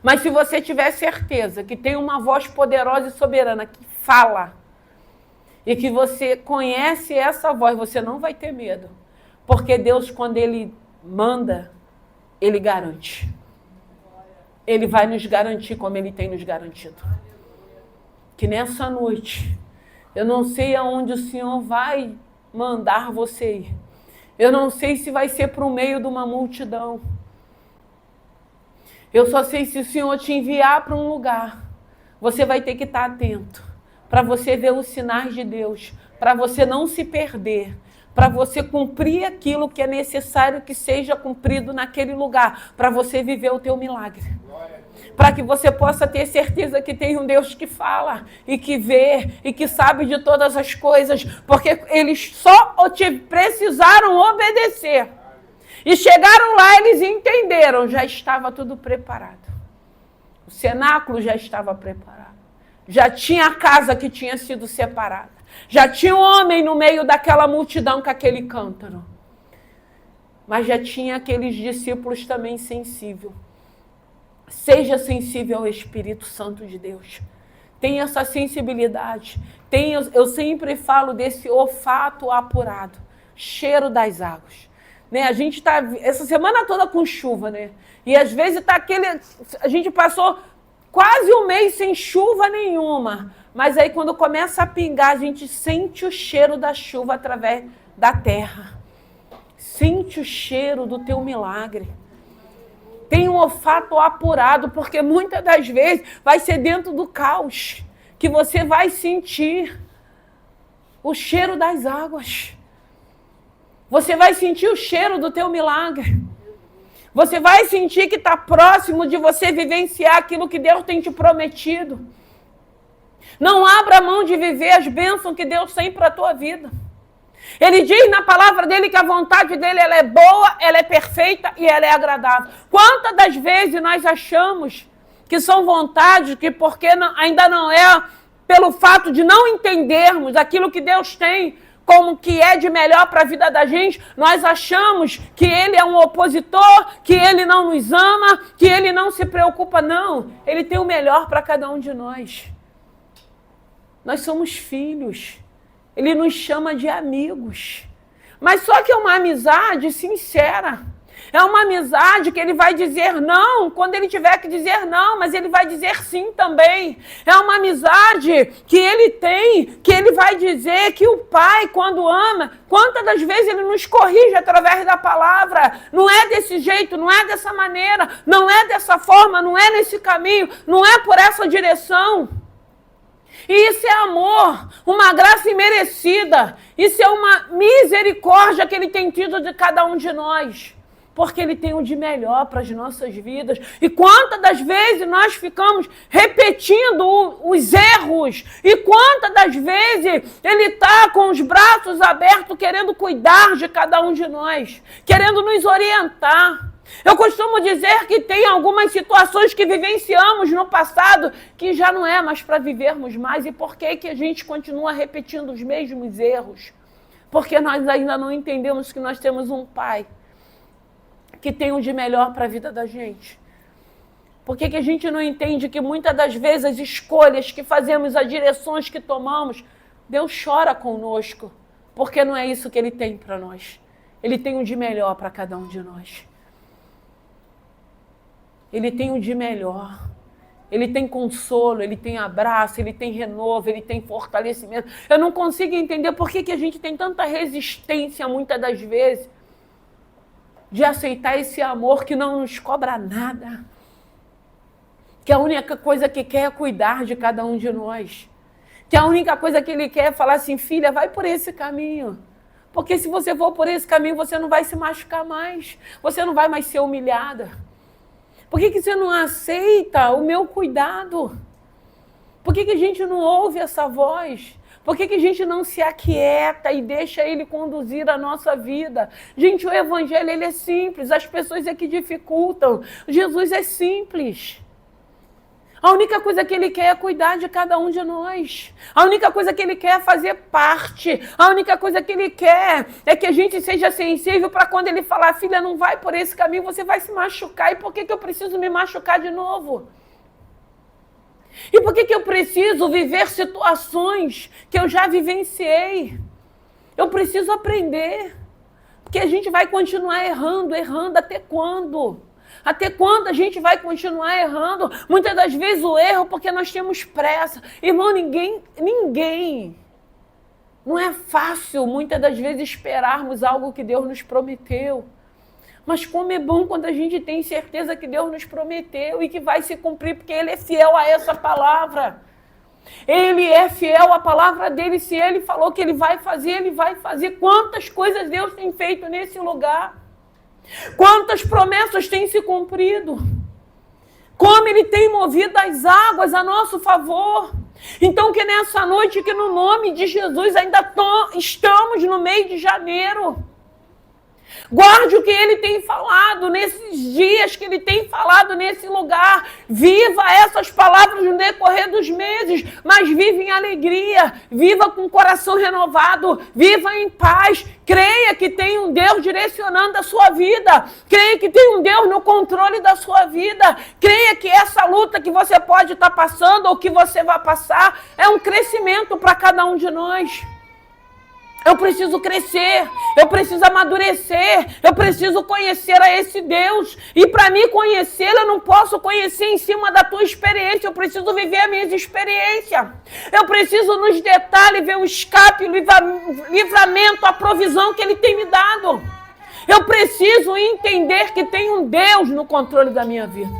Mas se você tiver certeza que tem uma voz poderosa e soberana que fala, e que você conhece essa voz, você não vai ter medo. Porque Deus, quando Ele manda, Ele garante. Ele vai nos garantir como Ele tem nos garantido. Que nessa noite, eu não sei aonde o Senhor vai mandar você ir. Eu não sei se vai ser para o meio de uma multidão. Eu só sei se o Senhor te enviar para um lugar, você vai ter que estar atento, para você ver os sinais de Deus, para você não se perder, para você cumprir aquilo que é necessário que seja cumprido naquele lugar, para você viver o teu milagre. Para que você possa ter certeza que tem um Deus que fala e que vê e que sabe de todas as coisas, porque eles só precisaram obedecer. E chegaram lá, eles entenderam, já estava tudo preparado. O cenáculo já estava preparado. Já tinha a casa que tinha sido separada. Já tinha um homem no meio daquela multidão com aquele cântaro. Mas já tinha aqueles discípulos também sensíveis. Seja sensível ao Espírito Santo de Deus. Tenha essa sensibilidade. Eu sempre falo desse olfato apurado. Cheiro das águas. Né? A gente está essa semana toda com chuva, né? E às vezes está a gente passou quase um mês sem chuva nenhuma. Mas aí quando começa a pingar, a gente sente o cheiro da chuva através da terra. Sente o cheiro do teu milagre. Tem um olfato apurado, porque muitas das vezes vai ser dentro do caos que você vai sentir o cheiro das águas. Você vai sentir o cheiro do teu milagre. Você vai sentir que está próximo de você vivenciar aquilo que Deus tem te prometido. Não abra mão de viver as bênçãos que Deus tem para a tua vida. Ele diz na palavra dele que a vontade dele ela é boa, ela é perfeita e ela é agradável. Quantas das vezes nós achamos que são vontades que ainda não é pelo fato de não entendermos aquilo que Deus tem como que é de melhor para a vida da gente, nós achamos que Ele é um opositor, que Ele não nos ama, que Ele não se preocupa. Não, Ele tem o melhor para cada um de nós. Nós somos filhos. Ele nos chama de amigos. Mas só que é uma amizade sincera. É uma amizade que ele vai dizer não quando ele tiver que dizer não, mas ele vai dizer sim também. É uma amizade que ele tem, que ele vai dizer que o pai, quando ama, quantas das vezes ele nos corrige através da palavra. Não é desse jeito, não é dessa maneira, não é dessa forma, não é nesse caminho, não é por essa direção. E isso é amor, uma graça imerecida. Isso é uma misericórdia que ele tem tido de cada um de nós. Porque ele tem o de melhor para as nossas vidas. E quantas das vezes nós ficamos repetindo os erros? E quantas das vezes ele está com os braços abertos querendo cuidar de cada um de nós, querendo nos orientar. Eu costumo dizer que tem algumas situações que vivenciamos no passado que já não é mais para vivermos mais. E por que a gente continua repetindo os mesmos erros? Porque nós ainda não entendemos que nós temos um Pai que tem o de melhor para a vida da gente. Por que a gente não entende que muitas das vezes as escolhas que fazemos, as direções que tomamos, Deus chora conosco, porque não é isso que Ele tem para nós. Ele tem o de melhor para cada um de nós. Ele tem o de melhor. Ele tem consolo, Ele tem abraço, Ele tem renovo, Ele tem fortalecimento. Eu não consigo entender por que a gente tem tanta resistência, muitas das vezes, de aceitar esse amor que não nos cobra nada. Que a única coisa que quer é cuidar de cada um de nós. Que a única coisa que Ele quer é falar assim, filha, vai por esse caminho. Porque se você for por esse caminho, você não vai se machucar mais. Você não vai mais ser humilhada. Por que você não aceita o meu cuidado? Por que a gente não ouve essa voz? Por que a gente não se aquieta e deixa Ele conduzir a nossa vida? Gente, o Evangelho ele é simples, as pessoas é que dificultam. Jesus é simples. A única coisa que Ele quer é cuidar de cada um de nós. A única coisa que Ele quer é fazer parte. A única coisa que Ele quer é que a gente seja sensível para quando Ele falar, filha, não vai por esse caminho, você vai se machucar. E por que eu preciso me machucar de novo? E por que eu preciso viver situações que eu já vivenciei? Eu preciso aprender. Porque a gente vai continuar errando até quando? Até quando a gente vai continuar errando? Muitas das vezes o erro porque nós temos pressa. Irmão, ninguém. Não é fácil muitas das vezes esperarmos algo que Deus nos prometeu. Mas como é bom quando a gente tem certeza que Deus nos prometeu e que vai se cumprir, porque Ele é fiel a essa palavra. Ele é fiel à palavra dele. Se Ele falou que Ele vai fazer, Ele vai fazer. Quantas coisas Deus tem feito nesse lugar? Quantas promessas têm se cumprido? Como Ele tem movido as águas a nosso favor. Então que nessa noite, que no nome de Jesus ainda estamos no mês de janeiro. Guarde o que Ele tem falado nesses dias, que Ele tem falado nesse lugar. Viva essas palavras no decorrer dos meses, mas viva em alegria, viva com o coração renovado, viva em paz. Creia que tem um Deus direcionando a sua vida. Creia que tem um Deus no controle da sua vida. Creia que essa luta que você pode estar passando ou que você vai passar é um crescimento para cada um de nós. Eu preciso crescer, eu preciso amadurecer, eu preciso conhecer a esse Deus. E para mim conhecê-lo, eu não posso conhecer em cima da tua experiência, eu preciso viver a minha experiência. Eu preciso nos detalhes ver o escape, o livramento, a provisão que Ele tem me dado. Eu preciso entender que tem um Deus no controle da minha vida.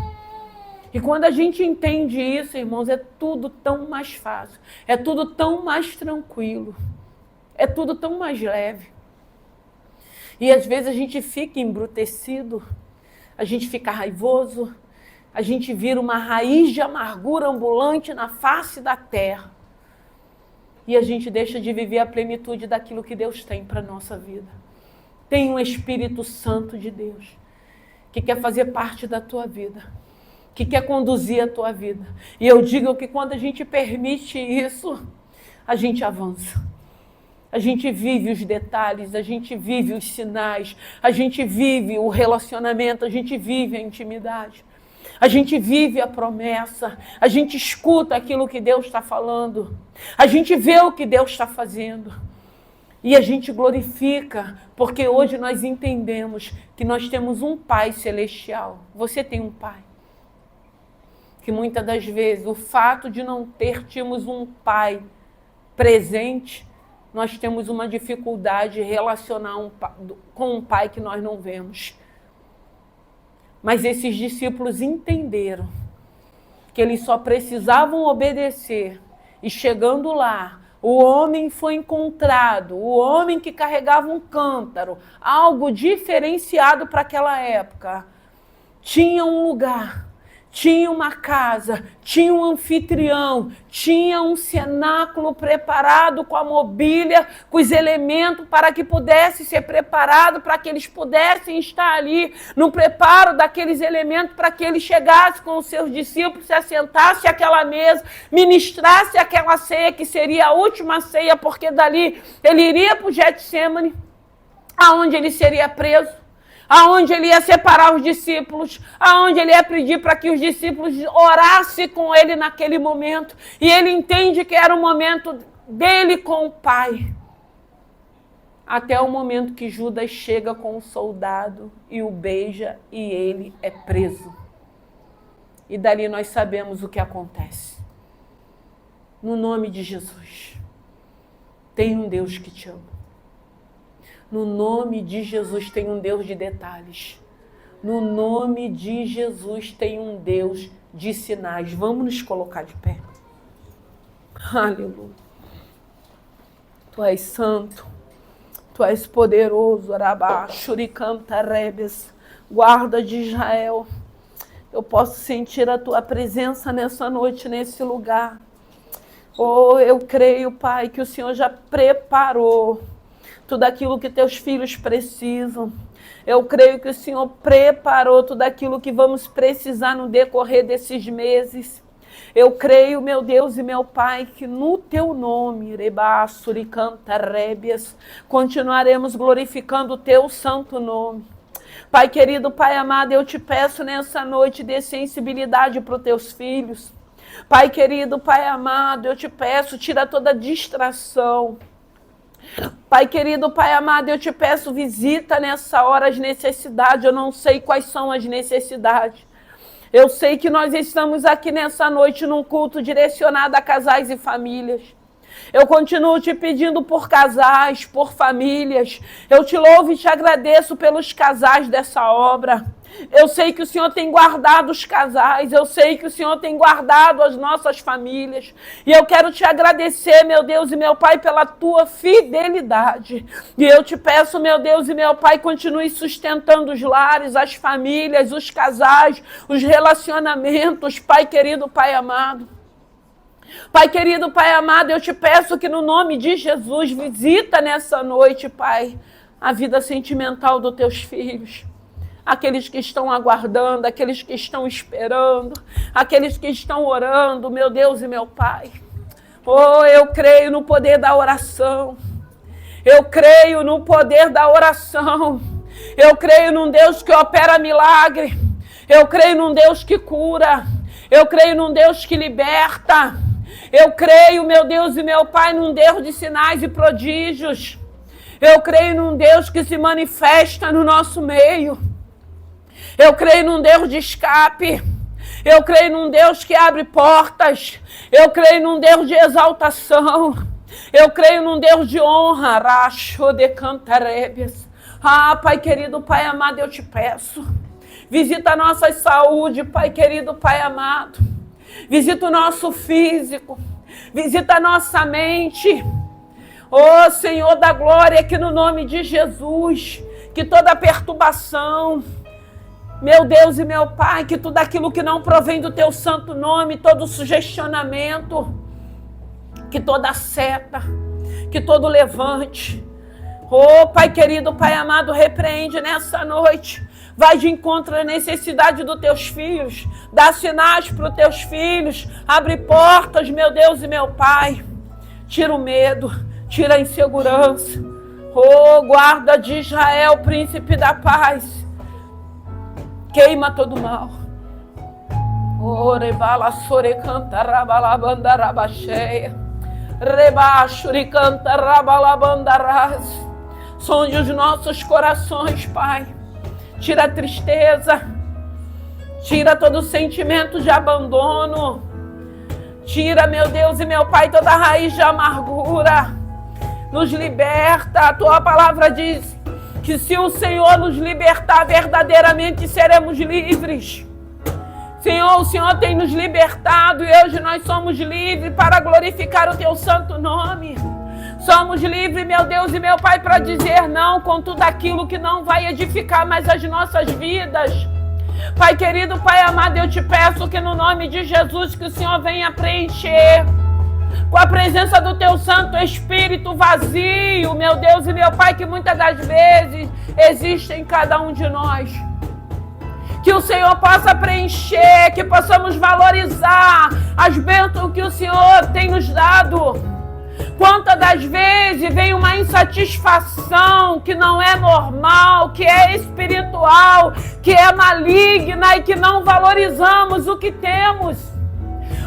E quando a gente entende isso, irmãos, é tudo tão mais fácil, é tudo tão mais tranquilo. É tudo tão mais leve. E às vezes a gente fica embrutecido, a gente fica raivoso, a gente vira uma raiz de amargura ambulante na face da terra. E a gente deixa de viver a plenitude daquilo que Deus tem para a nossa vida. Tem um Espírito Santo de Deus que quer fazer parte da tua vida, que quer conduzir a tua vida. E eu digo que quando a gente permite isso, a gente avança. A gente vive os detalhes, a gente vive os sinais, a gente vive o relacionamento, a gente vive a intimidade. A gente vive a promessa, a gente escuta aquilo que Deus está falando, a gente vê o que Deus está fazendo. E a gente glorifica, porque hoje nós entendemos que nós temos um Pai celestial. Você tem um Pai. Que muitas das vezes o fato de não termos um Pai presente, nós temos uma dificuldade de relacionar com um Pai que nós não vemos. Mas esses discípulos entenderam que eles só precisavam obedecer. E chegando lá, o homem foi encontrado, o homem que carregava um cântaro, algo diferenciado para aquela época. Tinha um lugar, tinha uma casa, tinha um anfitrião, tinha um cenáculo preparado com a mobília, com os elementos para que pudesse ser preparado, para que eles pudessem estar ali no preparo daqueles elementos, para que ele chegasse com os seus discípulos, se assentasse àquela mesa, ministrasse aquela ceia que seria a última ceia, porque dali ele iria para o Getsemane, aonde ele seria preso, aonde ele ia separar os discípulos, aonde ele ia pedir para que os discípulos orassem com ele naquele momento. E ele entende que era o momento dele com o Pai. Até o momento que Judas chega com o soldado e o beija e ele é preso. E dali nós sabemos o que acontece. No nome de Jesus, tem um Deus que te ama. No nome de Jesus tem um Deus de detalhes. No nome de Jesus tem um Deus de sinais. Vamos nos colocar de pé. Aleluia. Tu és santo. Tu és poderoso. Arabá, Shuricanta Rebes. Guarda de Israel. Eu posso sentir a tua presença nessa noite, nesse lugar. Oh, eu creio, Pai, que o Senhor já preparou tudo aquilo que teus filhos precisam. Eu creio que o Senhor preparou tudo aquilo que vamos precisar no decorrer desses meses. Eu creio, meu Deus e meu Pai, que no teu nome, continuaremos glorificando o teu santo nome. Pai querido, Pai amado, eu te peço nessa noite de sensibilidade para os teus filhos. Pai querido, Pai amado, eu te peço, tira toda distração. Pai querido, Pai amado, eu te peço, visita nessa hora as necessidades. Eu não sei quais são as necessidades. Eu sei que nós estamos aqui nessa noite num culto direcionado a casais e famílias. Eu continuo te pedindo por casais, por famílias. Eu te louvo e te agradeço pelos casais dessa obra. Eu sei que o Senhor tem guardado os casais, eu sei que o Senhor tem guardado as nossas famílias. E eu quero te agradecer, meu Deus e meu Pai, pela tua fidelidade. E eu te peço, meu Deus e meu Pai, continue sustentando os lares, as famílias, os casais, os relacionamentos, Pai querido, Pai amado. Pai querido, Pai amado, eu te peço que no nome de Jesus visita nessa noite, Pai, a vida sentimental dos teus filhos. Aqueles que estão aguardando, aqueles que estão esperando, aqueles que estão orando, meu Deus e meu Pai. Oh, eu creio no poder da oração. Eu creio no poder da oração. Eu creio num Deus que opera milagre. Eu creio num Deus que cura. Eu creio num Deus que liberta. Eu creio, meu Deus e meu Pai, num Deus de sinais e prodígios. Eu creio num Deus que se manifesta no nosso meio. Eu creio num Deus de escape. Eu creio num Deus que abre portas. Eu creio num Deus de exaltação. Eu creio num Deus de honra. Racho de cantarébias. Ah, Pai querido, Pai amado, eu te peço. Visita a nossa saúde, Pai querido, Pai amado. Visita o nosso físico. Visita a nossa mente. Oh, Senhor da glória, que no nome de Jesus, que toda perturbação, meu Deus e meu Pai, que tudo aquilo que não provém do teu santo nome, todo sugestionamento, que toda seta, que todo levante, oh Pai querido, Pai amado, repreende nessa noite, vai de encontro à necessidade dos teus filhos, dá sinais para os teus filhos, abre portas, meu Deus e meu Pai, tira o medo, tira a insegurança, oh guarda de Israel, príncipe da paz, queima todo mal. Orebala sore canta rabalabanda rabacheia. Rebaixuri canta rabalabandaras. Sonde os nossos corações, Pai. Tira a tristeza. Tira todo sentimento de abandono. Tira, meu Deus e meu Pai, toda raiz de amargura. Nos liberta. A tua palavra diz que se o Senhor nos libertar, verdadeiramente seremos livres. Senhor, o Senhor tem nos libertado e hoje nós somos livres para glorificar o teu santo nome. Somos livres, meu Deus e meu Pai, para dizer não com tudo aquilo que não vai edificar mais as nossas vidas. Pai querido, Pai amado, eu te peço que no nome de Jesus que o Senhor venha preencher com a presença do teu Santo Espírito vazio, meu Deus e meu Pai, que muitas das vezes existe em cada um de nós. Que o Senhor possa preencher, que possamos valorizar as bênçãos que o Senhor tem nos dado. Quantas das vezes vem uma insatisfação que não é normal, que é espiritual, que é maligna e que não valorizamos o que temos.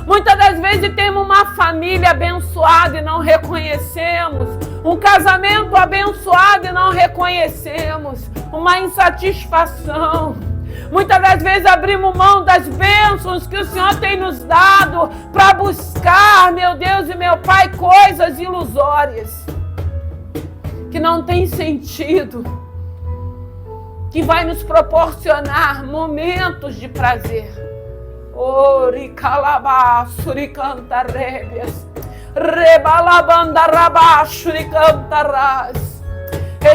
Muitas das vezes temos uma família abençoada e não reconhecemos. Um casamento abençoado e não reconhecemos. Uma insatisfação. Muitas das vezes abrimos mão das bênçãos que o Senhor tem nos dado para buscar, meu Deus e meu Pai, coisas ilusórias que não tem sentido, que vai nos proporcionar momentos de prazer. Ori calabasuri cantarébias, rebalabanda rabaxuri cantarás.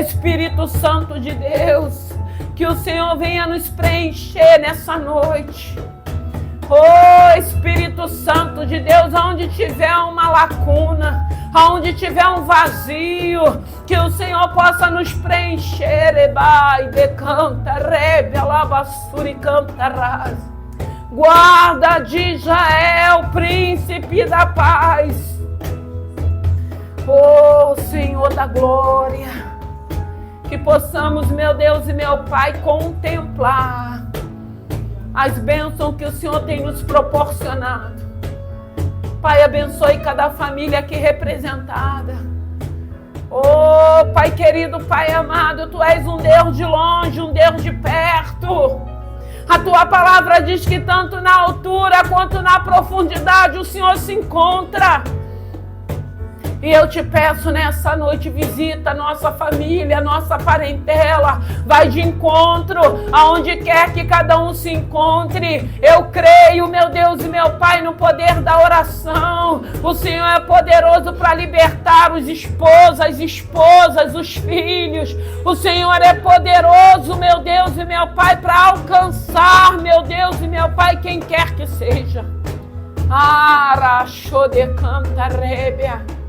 Espírito Santo de Deus, que o Senhor venha nos preencher nessa noite. Oh, Espírito Santo de Deus, onde tiver uma lacuna, onde tiver um vazio, que o Senhor possa nos preencher. Ebai, decanta, rebe, alabassuri, cantarás. Guarda de Israel, príncipe da paz. Oh, Senhor da glória, que possamos, meu Deus e meu Pai, contemplar as bênçãos que o Senhor tem nos proporcionado. Pai, abençoe cada família aqui representada. Oh, Pai querido, Pai amado, Tu és um Deus de longe, um Deus de perto. A Tua palavra diz que tanto na altura quanto na profundidade o Senhor se encontra. E eu te peço nessa noite, visita nossa família, nossa parentela, vai de encontro aonde quer que cada um se encontre. Eu creio, meu Deus e meu Pai, no poder da oração. O Senhor é poderoso para libertar os esposas, os filhos. O Senhor é poderoso, meu Deus e meu Pai, para alcançar, meu Deus e meu Pai, quem quer que seja. Araxodecanta-rébia.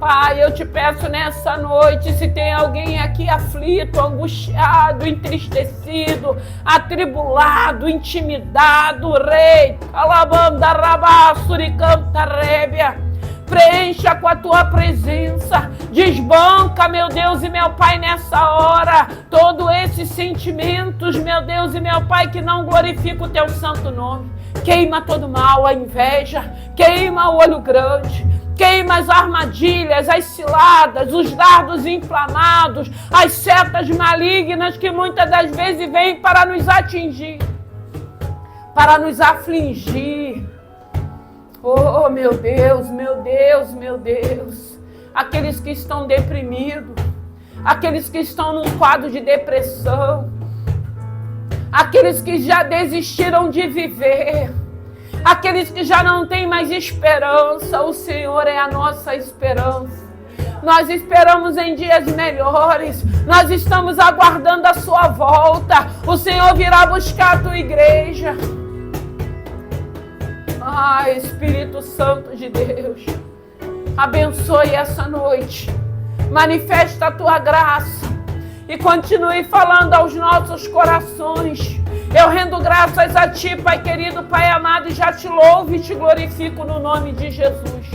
Pai, eu te peço nessa noite, se tem alguém aqui aflito, angustiado, entristecido, atribulado, intimidado, Rei, alabanda, rabassuri, canta, rébia, preencha com a Tua presença, desbanca, meu Deus e meu Pai, nessa hora, todos esses sentimentos, meu Deus e meu Pai, que não glorificam o Teu santo nome. Queima todo mal, a inveja, queima o olho grande, queima as armadilhas, as ciladas, os dardos inflamados, as setas malignas que muitas das vezes vêm para nos atingir, para nos afligir. Oh, meu Deus, meu Deus, meu Deus. Aqueles que estão deprimidos, aqueles que estão num quadro de depressão, aqueles que já desistiram de viver, aqueles que já não têm mais esperança. O Senhor é a nossa esperança. Nós esperamos em dias melhores. Nós estamos aguardando a Sua volta. O Senhor virá buscar a Tua igreja. Ah, Espírito Santo de Deus, abençoe essa noite. Manifesta a Tua graça e continue falando aos nossos corações. Eu rendo graças a Ti, Pai querido, Pai amado, e já Te louvo e Te glorifico no nome de Jesus.